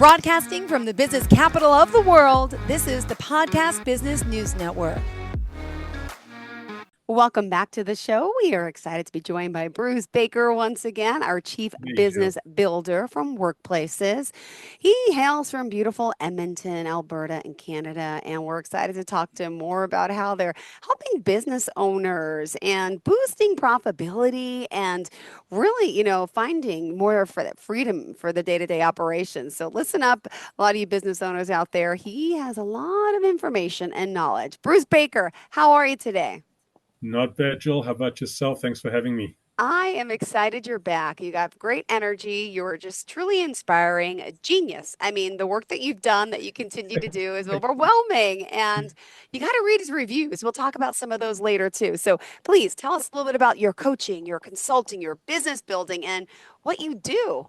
Broadcasting from the business capital of the world, this is the Podcast Business News Network. Welcome back to the show. We are excited to be joined by Bruce Baker once again, our Chief Business Builder from Workplaces. He hails from beautiful Edmonton, Alberta in Canada, and we're excited to talk to him more about how they're helping business owners and boosting profitability and really, finding more for that freedom for the day-to-day operations. So listen up, a lot of you business owners out there. He has a lot of information and knowledge. Bruce Baker, how are you today? Not bad, Jill. How about yourself? Thanks for having me. I am excited you're back. You got great energy. You're just truly inspiring, a genius. I mean, the work that you've done, that you continue to do is overwhelming. And you got to read his reviews. We'll talk about some of those later too. So please tell us a little bit about your coaching, your consulting, your business building, and what you do.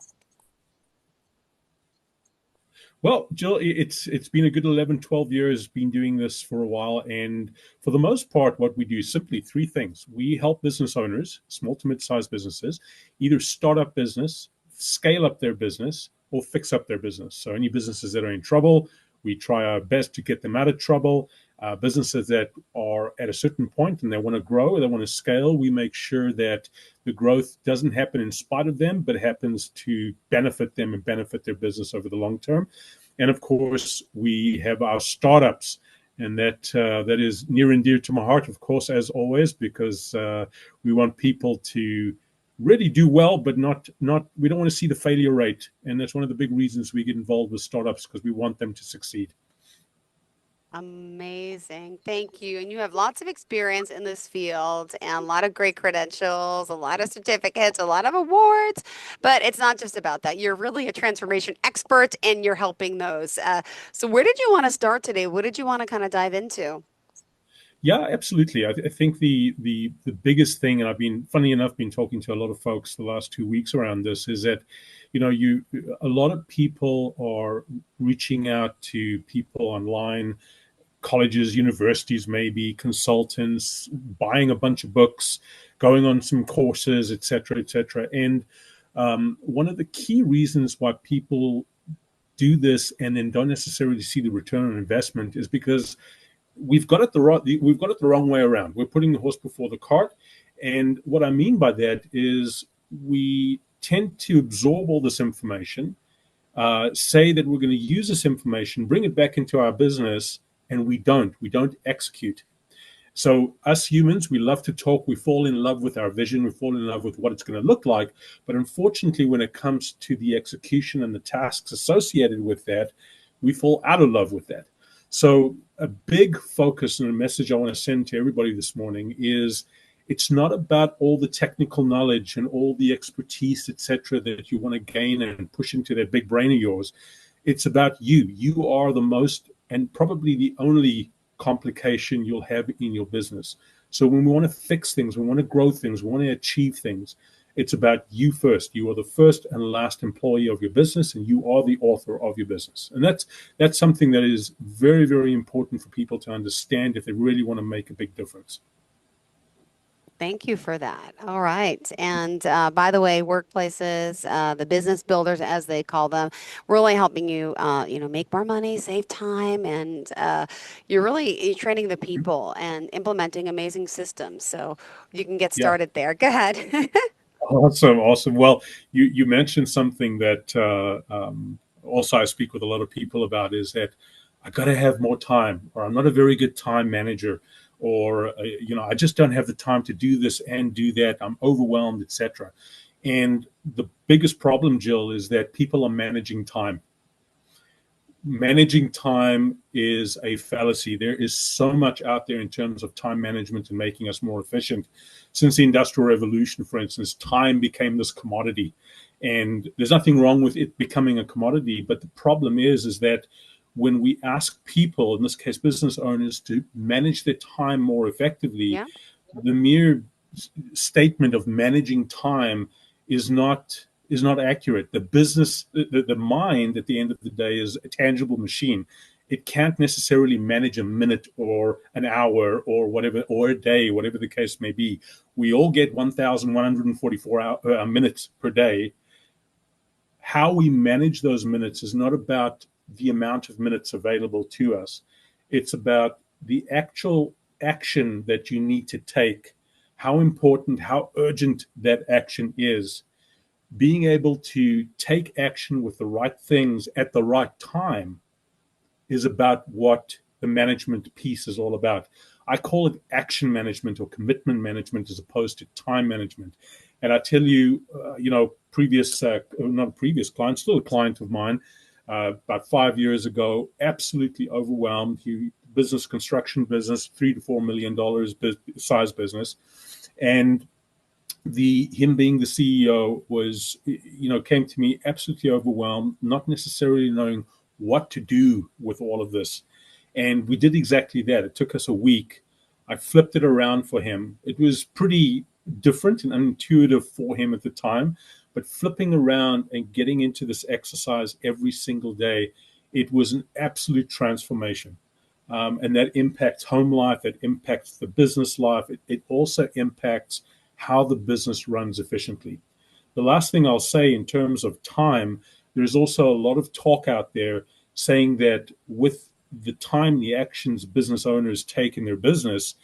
Well, Jill, it's been a good 11, 12 years, been doing this for a while. And for the most part, what we do is simply three things. We help business owners, small to mid-sized businesses, either start up business, scale up their business, or fix up their business. So any businesses that are in trouble, we try our best to get them out of trouble. Businesses that are at a certain point and they want to grow, they want to scale, we make sure that the growth doesn't happen in spite of them, but happens to benefit them and benefit their business over the long term. And of course, we have our startups, and that is near and dear to my heart, of course, as always, because we want people to really do well, but not we don't want to see the failure rate. And that's one of the big reasons we get involved with startups, because we want them to succeed. Amazing. Thank you. And you have lots of experience in this field and a lot of great credentials, a lot of certificates, a lot of awards, but it's not just about that. You're really a transformation expert and you're helping those. So where did you want to start today? What did you want to kind of dive into? Yeah, absolutely. I think the biggest thing, and I've been, funny enough, been talking to a lot of folks the last 2 weeks around this, is that, a lot of people are reaching out to people online, colleges, universities, maybe consultants, buying a bunch of books, going on some courses, et cetera, et cetera. And one of the key reasons why people do this and then don't necessarily see the return on investment is because we've got it the wrong way around. We're putting the horse before the cart. And what I mean by that is we tend to absorb all this information, say that we're going to use this information, bring it back into our business, and we don't execute. So us humans, we love to talk, we fall in love with our vision, we fall in love with what it's going to look like. But unfortunately, when it comes to the execution and the tasks associated with that, we fall out of love with that. So a big focus and a message I want to send to everybody this morning is it's not about all the technical knowledge and all the expertise, et cetera, that you want to gain and push into that big brain of yours. It's about you. You are the most and probably the only complication you'll have in your business. So when we want to fix things, we want to grow things, we want to achieve things, it's about you first. You are the first and last employee of your business, and you are the author of your business. And that's something that is very, very important for people to understand if they really want to make a big difference. Thank you for that. All right. And by the way, Workplaces, the business builders, as they call them, really helping you, make more money, save time, and you're training the people and implementing amazing systems. So you can get started there. Go ahead. Awesome. Well, you mentioned something that also I speak with a lot of people about, is that I got to have more time, or I'm not a very good time manager, or I just don't have the time to do this and do that. I'm overwhelmed, etc. And the biggest problem, Jill, is that people are managing time. Managing time is a fallacy. There is so much out there in terms of time management and making us more efficient. Since the Industrial Revolution, for instance, time became this commodity. And there's nothing wrong with it becoming a commodity. But the problem is that when we ask people, in this case business owners, to manage their time more effectively, the mere statement of managing time is not accurate. The mind at the end of the day is a tangible machine. It can't necessarily manage a minute or an hour or whatever, or a day, whatever the case may be. We all get 1,144 minutes per day. how we manage those minutes is not about the amount of minutes available to us. It's about the actual action that you need to take, how important, how urgent that action is. Being able to take action with the right things at the right time is about what the management piece is all about. I call it action management or commitment management as opposed to time management. And I tell you, not a previous client, still a client of mine, about 5 years ago, absolutely overwhelmed. Construction business, $3 to $4 million size business, and him being the CEO was, came to me absolutely overwhelmed, not necessarily knowing what to do with all of this. And we did exactly that. It took us a week. I flipped it around for him. It was pretty different and unintuitive for him at the time, but flipping around and getting into this exercise every single day, it was an absolute transformation. And that impacts home life. It impacts the business life. It also impacts how the business runs efficiently. The last thing I'll say in terms of time, there's also a lot of talk out there saying that with the time, the actions business owners take in their business,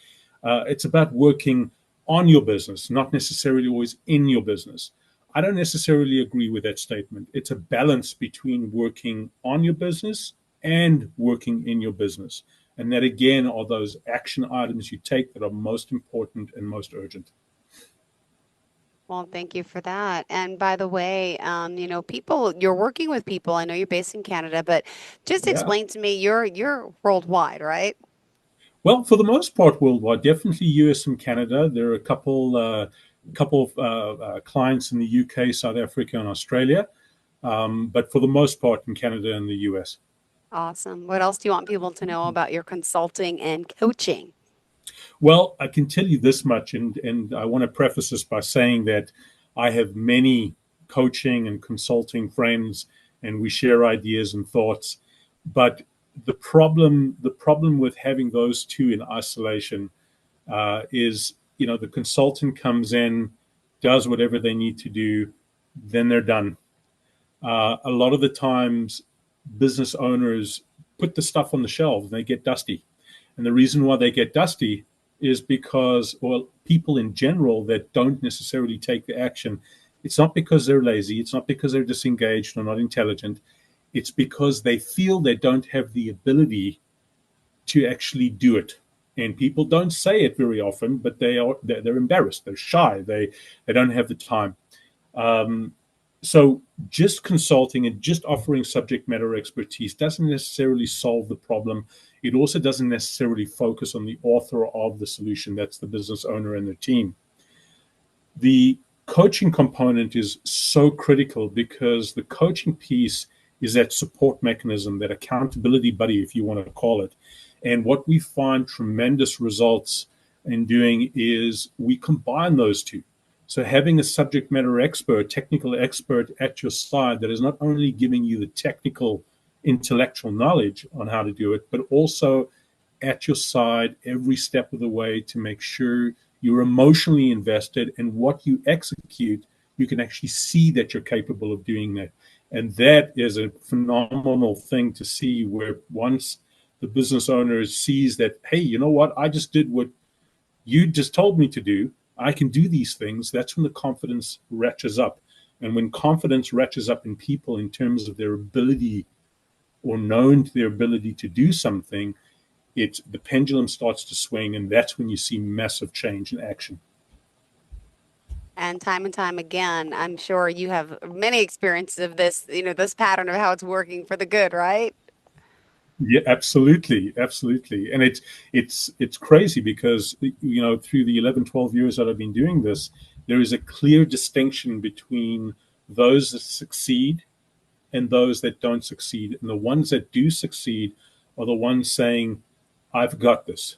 it's about working on your business, not necessarily always in your business. I don't necessarily agree with that statement. It's a balance between working on your business and working in your business. And that, again, are those action items you take that are most important and most urgent. Well, thank you for that. And by the way, people, you're working with people. I know you're based in Canada, but just Yeah. explain to me, you're worldwide, right? Well, for the most part, worldwide, definitely US and Canada. There are a couple of clients in the UK, South Africa, and Australia. But for the most part, in Canada and the US. Awesome. What else do you want people to know about your consulting and coaching? Well, I can tell you this much, and I want to preface this by saying that I have many coaching and consulting friends, and we share ideas and thoughts. But the problem with having those two in isolation is, the consultant comes in, does whatever they need to do, then they're done. A lot of the times, business owners put the stuff on the shelves and they get dusty. And the reason why they get dusty is because, well, people in general that don't necessarily take the action, it's not because they're lazy, it's not because they're disengaged or not intelligent, it's because they feel they don't have the ability to actually do it. And people don't say it very often, but they're embarrassed, they're shy, they don't have the time. So just consulting and just offering subject matter expertise doesn't necessarily solve the problem. It also doesn't necessarily focus on the author of the solution. That's the business owner and their team. The coaching component is so critical because the coaching piece is that support mechanism, that accountability buddy, if you want to call it. And what we find tremendous results in doing is we combine those two. So having a subject matter expert, technical expert at your side that is not only giving you the technical intellectual knowledge on how to do it, but also at your side every step of the way to make sure you're emotionally invested in what you execute. You can actually see that you're capable of doing that. And that is a phenomenal thing to see, where once the business owner sees that, hey, you know what, I just did what you just told me to do. I can do these things. That's when the confidence ratchets up. And when confidence ratchets up in people in terms of their ability or known to their ability to do something, the pendulum starts to swing, and that's when you see massive change in action. And time again, I'm sure you have many experiences of this, this pattern of how it's working for the good, right? Yeah, absolutely, absolutely. And it's crazy because, through the 11, 12 years that I've been doing this, there is a clear distinction between those that succeed and those that don't succeed. And the ones that do succeed are the ones saying, I've got this.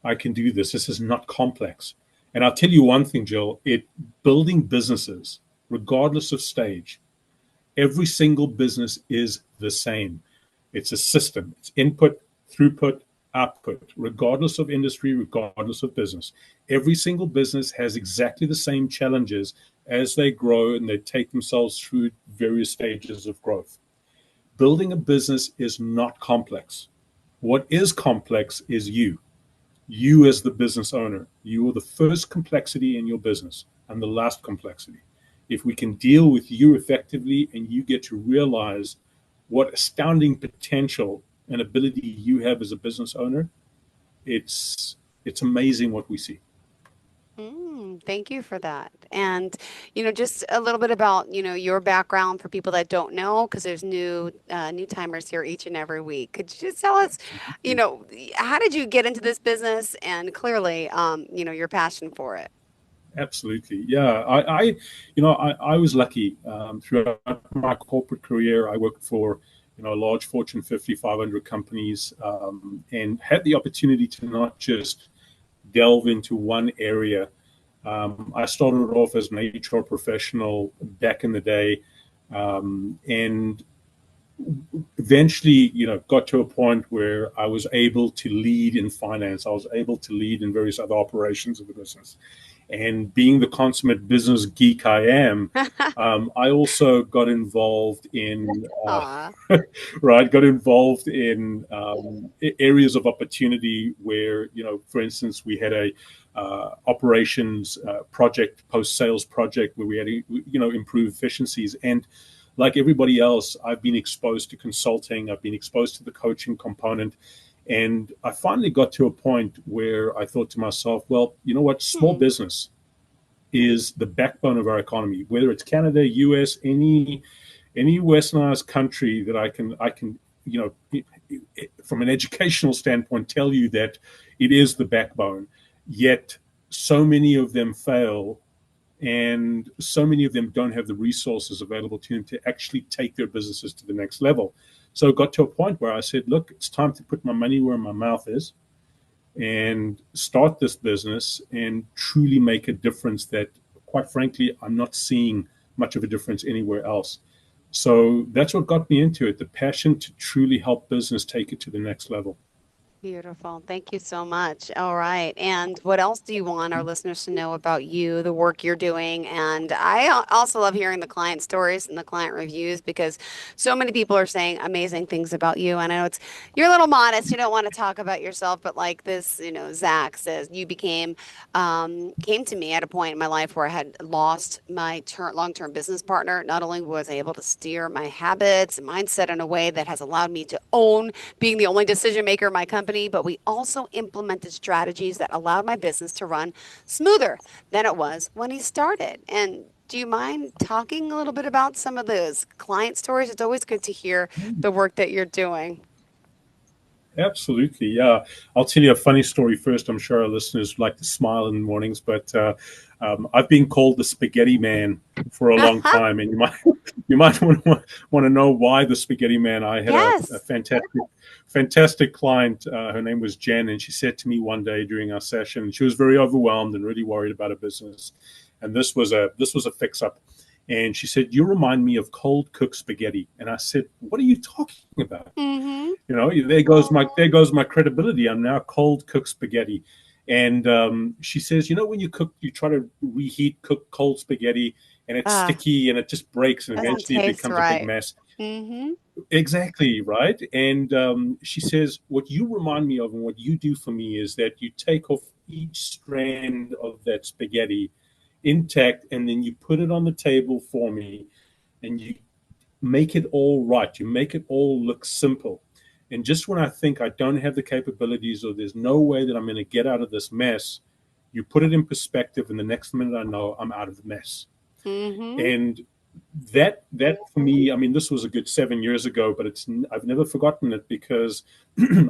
I can do this. This is not complex. And I'll tell you one thing, Jill, building businesses, regardless of stage, every single business is the same. It's a system. It's input, throughput, output, regardless of industry, regardless of business. Every single business has exactly the same challenges as they grow and they take themselves through various stages of growth. Building a business is not complex. What is complex is you as the business owner. You are the first complexity in your business and the last complexity. If we can deal with you effectively and you get to realize what astounding potential and ability you have as a business owner, it's amazing what we see. Thank you for that. And, just a little bit about, your background for people that don't know, because there's new timers here each and every week. Could you just tell us, how did you get into this business and clearly, your passion for it? Absolutely. Yeah. I was lucky throughout my corporate career. I worked for, large Fortune 50, 500 companies, and had the opportunity to not just delve into one area. I started off as an HR professional back in the day, and eventually, got to a point where I was able to lead in finance. I was able to lead in various other operations of the business. And being the consummate business geek I am, I also got involved in, got involved in areas of opportunity where, for instance, we had a operations project, post-sales project where we had to, improve efficiencies. And like everybody else, I've been exposed to consulting. I've been exposed to the coaching component. And I finally got to a point where I thought to myself, well, you know what? Small business is the backbone of our economy, whether it's Canada, US, any westernized country that I can, from an educational standpoint, tell you that it is the backbone. Yet so many of them fail, and so many of them don't have the resources available to them to actually take their businesses to the next level. So it got to a point where I said, look, it's time to put my money where my mouth is and start this business and truly make a difference that, quite frankly, I'm not seeing much of a difference anywhere else. So that's what got me into it, the passion to truly help business take it to the next level. Beautiful. Thank you so much. All right. And what else do you want our listeners to know about you, the work you're doing? And I also love hearing the client stories and the client reviews, because so many people are saying amazing things about you. And I know you're a little modest. You don't want to talk about yourself, but like this, Zach says you came to me at a point in my life where I had lost my long-term business partner. Not only was I able to steer my habits and mindset in a way that has allowed me to own being the only decision maker in my company, but we also implemented strategies that allowed my business to run smoother than it was when he started. And do you mind talking a little bit about some of those client stories? It's always good to hear the work that you're doing. Absolutely. Yeah. I'll tell you a funny story first. I'm sure our listeners like to smile in the mornings, but I've been called the spaghetti man for a long time. And you might want to know why the spaghetti man. I had a fantastic client. Her name was Jen, and she said to me one day during our session, she was very overwhelmed and really worried about her business. And this was a fix up. And she said, "You remind me of cold cooked spaghetti." And I said, "What are you talking about?" Mm-hmm. There goes my credibility. I'm now cold cooked spaghetti. And she says, when you try to cook cold spaghetti, and it's sticky and it just breaks, and eventually it becomes a big mess. Mm-hmm. Exactly, right. And she says, what you remind me of and what you do for me is that you take off each strand of that spaghetti intact, and then you put it on the table for me, and you make it all right. You make it all look simple. And just when I think I don't have the capabilities, or there's no way that I'm going to get out of this mess, you put it in perspective, and the next minute I know I'm out of the mess. Mm-hmm. And that for me, I mean, this was a good 7 years ago, but I've never forgotten it, because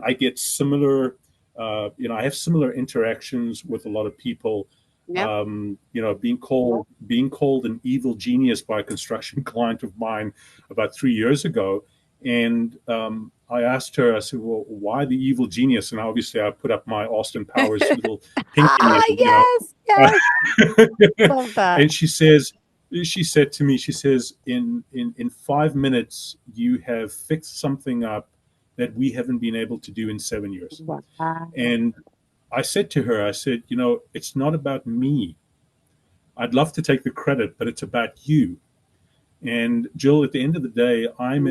I get similar, I have similar interactions with a lot of people. Yep. Being called an evil genius by a construction client of mine about 3 years ago. And I asked her, I said, well, why the evil genius? And obviously I put up my Austin Powers little pinky. Yes. Love that. And she said to me, in 5 minutes, you have fixed something up that we haven't been able to do in 7 years. Wow. And I said to her, it's not about me. I'd love to take the credit, but it's about you. And Jill, at the end of the day, I'm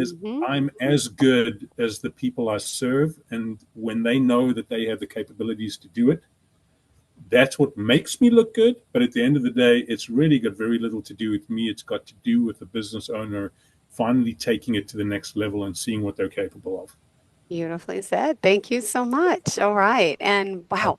as good as the people I serve. And when they know that they have the capabilities to do it, that's what makes me look good. But at the end of the day, it's really got very little to do with me. It's got to do with the business owner finally taking it to the next level and seeing what they're capable of. Beautifully said. Thank you so much. All right. And wow.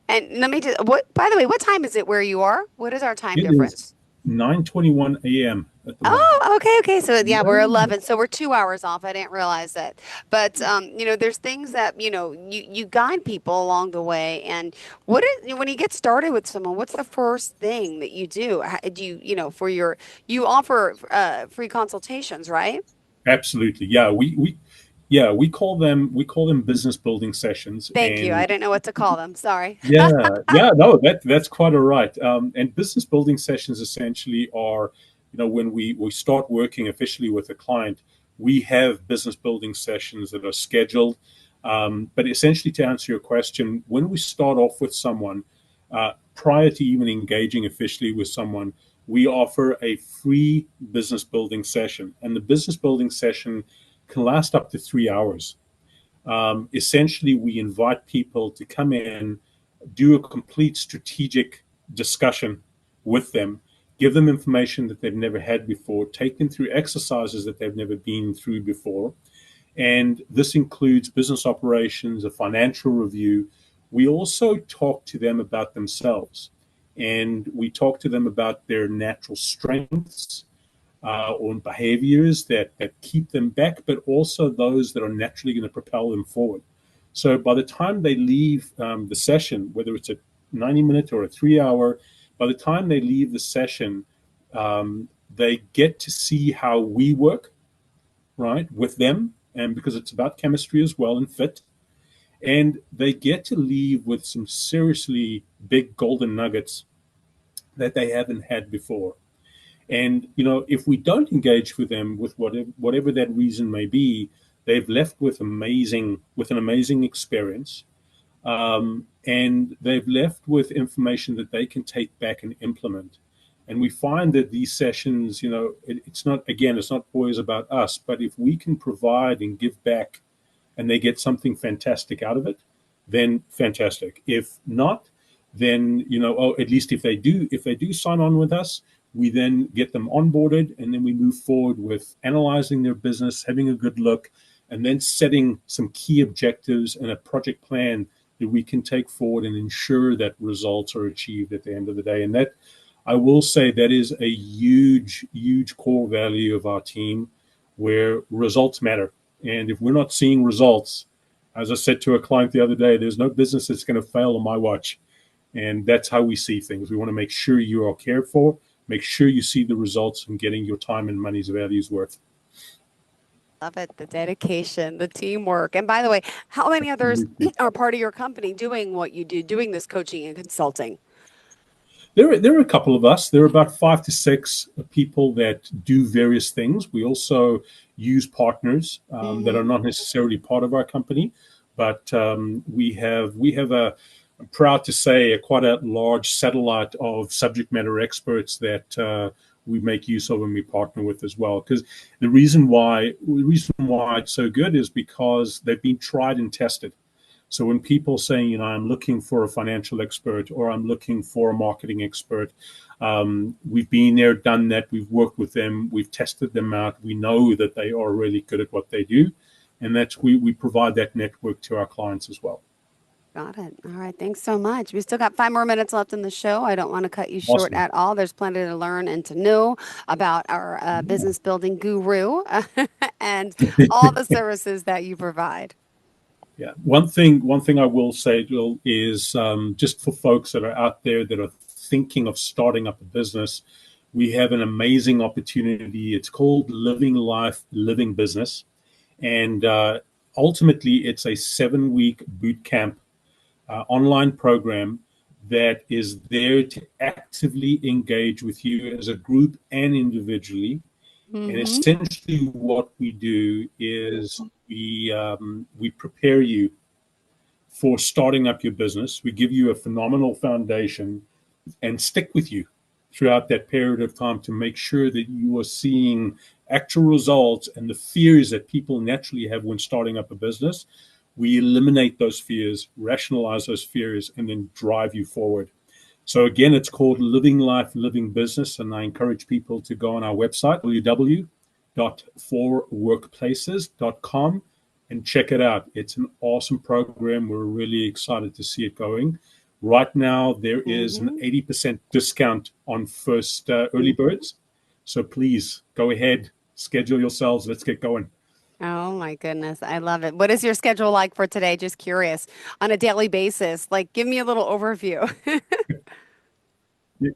And let me just, what, by the way, what time is it where you are? What is our time It is difference? 9:21 a.m. at the moment. Oh, okay, okay. So yeah, we're Yeah. 11. So we're 2 hours off. I didn't realize that. But there's things that, you guide people along the way. And when you get started with someone, what's the first thing that you do? Do you offer free consultations, right? Absolutely. Yeah, we call them business building sessions. Thank you. I And didn't know what to call them. Sorry. yeah, no, that's quite all right. And business building sessions essentially are, when we start working officially with a client, we have business building sessions that are scheduled. But essentially, to answer your question, when we start off with someone, prior to even engaging officially with someone, we offer a free business building session, and the business building session can last up to 3 hours. Essentially, we invite people to come in, do a complete strategic discussion with them, give them information that they've never had before, take them through exercises that they've never been through before. And this includes business operations, a financial review. We also talk to them about themselves, and we talk to them about their natural strengths, or behaviors that keep them back, but also those that are naturally going to propel them forward. So by the time they leave the session, whether it's a 90-minute or a 3 hour, by the time they leave the session, they get to see how we work, right, with them, and because it's about chemistry as well and fit. And they get to leave with some seriously big golden nuggets that they haven't had before. And if we don't engage with them with whatever that reason may be, they've left with an amazing experience, and they've left with information that they can take back and implement. And we find that these sessions, it's not always about us, but if we can provide and give back, and they get something fantastic out of it, then fantastic. If not, then at least if they do sign on with us, we then get them onboarded, and then we move forward with analyzing their business, having a good look, and then setting some key objectives and a project plan that we can take forward and ensure that results are achieved at the end of the day. And that, I will say, that is a huge, huge core value of our team, where results matter. And if we're not seeing results, as I said to a client the other day, there's no business that's going to fail on my watch. And that's how we see things. We want to make sure you are cared for, make sure you see the results and getting your time and money's values worth. Love it. The dedication, the teamwork. And by the way, how many others are part of your company doing what you do, doing this coaching and consulting? There are a couple of us. There are about 5 to 6 people that do various things. We also use partners that are not necessarily part of our company, but we have I'm proud to say, quite a large satellite of subject matter experts that we make use of and we partner with as well. Because the reason why it's so good is because they've been tried and tested. So when people saying, I'm looking for a financial expert or I'm looking for a marketing expert, we've been there, done that. We've worked with them. We've tested them out. We know that they are really good at what they do. And we provide that network to our clients as well. Got it. All right. Thanks so much. We still got 5 more minutes left in the show. I don't want to cut you short Awesome. at all. There's plenty to learn and to know about our business building guru and all the services that you provide. Yeah. One thing I will say, Jill, is just for folks that are out there that are thinking of starting up a business, we have an amazing opportunity. It's called Living Life, Living Business. And ultimately, it's a 7-week boot camp online program that is there to actively engage with you as a group and individually. And essentially what we do is we prepare you for starting up your business. We give you a phenomenal foundation and stick with you throughout that period of time to make sure that you are seeing actual results and the fears that people naturally have when starting up a business. We eliminate those fears, rationalize those fears, and then drive you forward. So again, it's called Living Life, Living Business, and I encourage people to go on our website, www.forworkplaces.com, and check it out. It's an awesome program. We're really excited to see it going. Right now, there is an 80% discount on first early birds. So please go ahead, schedule yourselves. Let's get going. Oh my goodness. I love it. What is your schedule like for today? Just curious on a daily basis. Like, give me a little overview.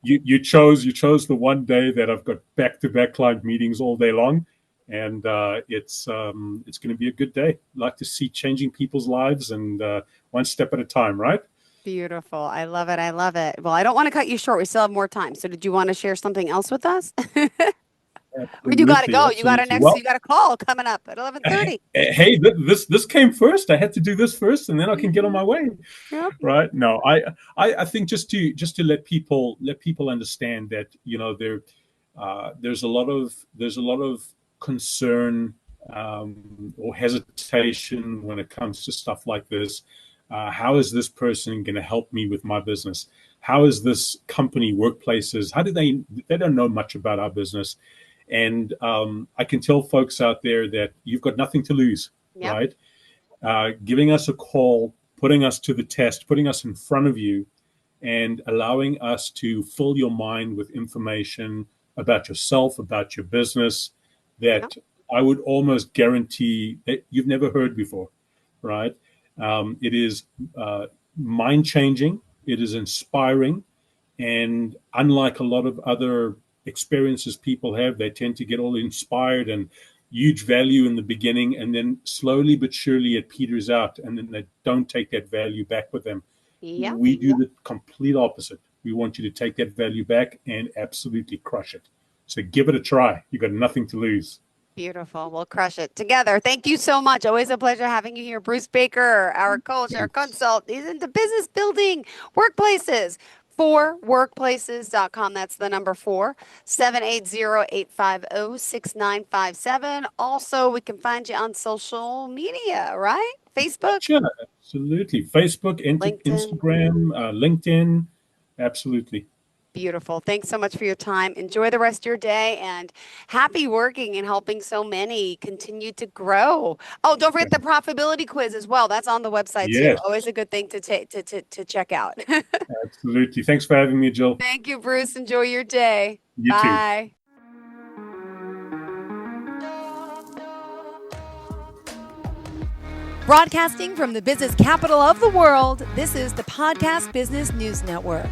You chose the one day that I've got back-to-back client meetings all day long, and it's going to be a good day. I'd like to see changing people's lives, and one step at a time, right? Beautiful. I love it. I love it. Well, I don't want to cut you short. We still have more time. So did you want to share something else with us? Or you got to go. You got you got a call coming up at 11:30. Hey, this came first. I had to do this first, and then I can get on my way. Yep. Right? No, I think just to let people understand that there's a lot of concern or hesitation when it comes to stuff like this. How is this person going to help me with my business? How is this company, workplaces? How do they don't know much about our business? And I can tell folks out there that you've got nothing to lose, right? Giving us a call, putting us to the test, putting us in front of you, and allowing us to fill your mind with information about yourself, about your business, that I would almost guarantee that you've never heard before, right? It is mind-changing. It is inspiring. And unlike a lot of other experiences people have, they tend to get all inspired and huge value in the beginning, and then slowly but surely it peters out, and then they don't take that value back with them. We do the complete opposite. We want you to take that value back and absolutely crush it. So give it a try. You've got nothing to lose. Beautiful. We'll crush it together. Thank you so much. Always a pleasure having you here. Bruce Baker, our coach, our consult. He's into business building, workplaces. Forworkplaces.com. That's the number 780-850-6957. Also, we can find you on social media, right? Facebook? Sure, absolutely. Facebook, Instagram, LinkedIn. Absolutely. Beautiful. Thanks so much for your time. Enjoy the rest of your day, and happy working and helping so many continue to grow. Oh, don't forget the profitability quiz as well. That's on the website too. Always a good thing to check out. Absolutely. Thanks for having me, Jill. Thank you, Bruce. Enjoy your day. You Bye. too. Broadcasting from the business capital of the world, this is the Podcast Business News Network.